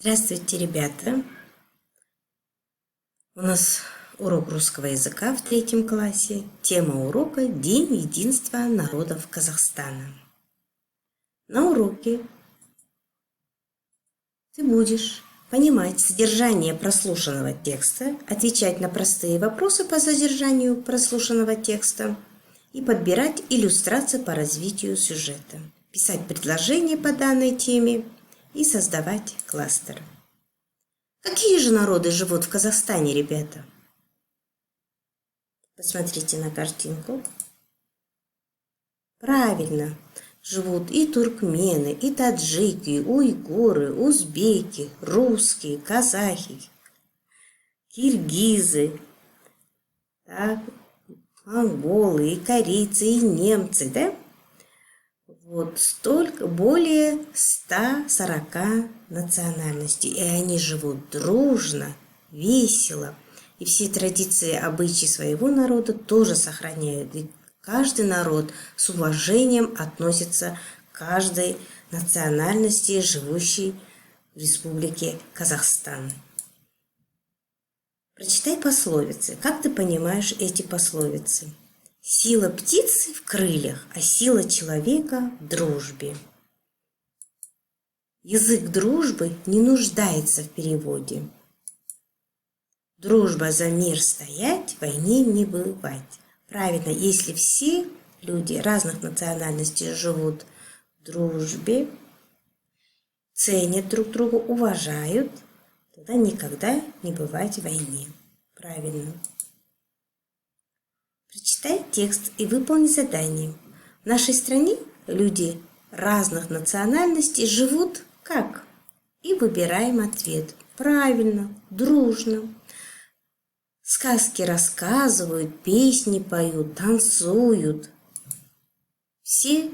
Здравствуйте, ребята! У нас урок русского языка в 3 классе. Тема урока – День единства народов Казахстана. На уроке ты будешь понимать содержание прослушанного текста, отвечать на простые вопросы по содержанию прослушанного текста и подбирать иллюстрации по развитию сюжета, писать предложения по данной теме и создавать кластер. Какие же народы живут в Казахстане, ребята? Посмотрите на картинку. Правильно, живут и туркмены, и таджики, уйгуры, узбеки, русские, казахи, киргизы, так, монголы, и корейцы, и немцы, да? Вот столько, более 140 национальностей, и они живут дружно, весело, и все традиции, обычаи своего народа тоже сохраняют. И каждый народ с уважением относится к каждой национальности, живущей в Республике Казахстан. Прочитай пословицы. Как ты понимаешь эти пословицы? Сила птицы в крыльях, а сила человека в дружбе. Язык дружбы не нуждается в переводе. Дружба за мир стоять, войне не бывать. Правильно, если все люди разных национальностей живут в дружбе, ценят друг друга, уважают, тогда никогда не бывать войне. Правильно. Прочитай текст и выполни задание. В нашей стране люди разных национальностей живут как? И выбираем ответ. Правильно, дружно. Сказки рассказывают, песни поют, танцуют. Все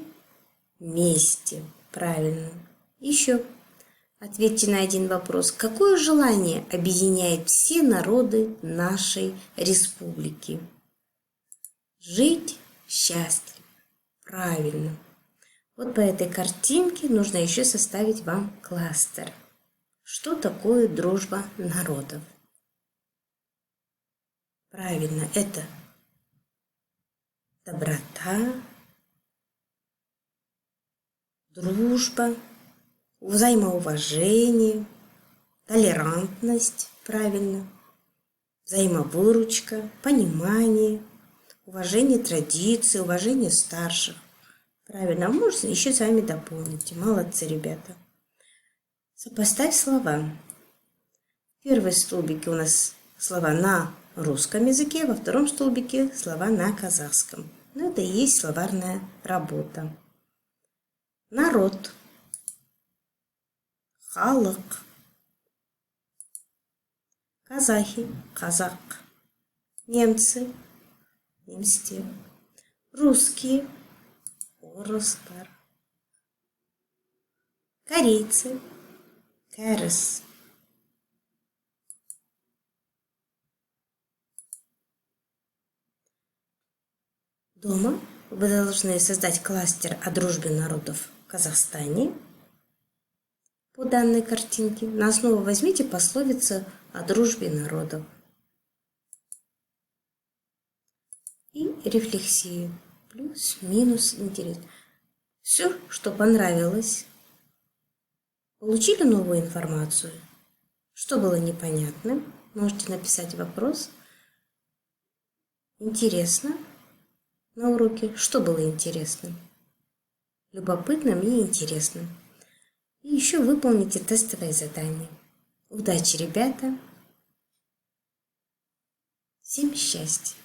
вместе. Правильно. Еще ответьте на один вопрос. Какое желание объединяет все народы нашей республики? Жить счастливо. Правильно. Вот по этой картинке нужно еще составить вам кластер. Что такое дружба народов? Правильно, это доброта, дружба, взаимоуважение, толерантность, правильно, взаимовыручка, понимание, уважение традиций, уважение старших. Правильно, а можно еще с вами дополните. Молодцы, ребята. Сопоставь слова. В первом столбике у нас слова на русском языке, во втором столбике слова на казахском. Ну, это и есть словарная работа. Народ. Халық. Казахи. Казак. Немцы. Немстер. Русские. Орыстар. Корейцы. Кәріс. Дома вы должны создать кластер о дружбе народов в Казахстане по данной картинке. На основу возьмите пословицы о дружбе народов и рефлексию. Плюс, минус, интерес. Все, что понравилось. Получили новую информацию? Что было непонятным? Можете написать вопрос. Интересно на уроке? Что было интересным? Любопытным и интересным. И еще выполните тестовое задание. Удачи, ребята! Всем счастья!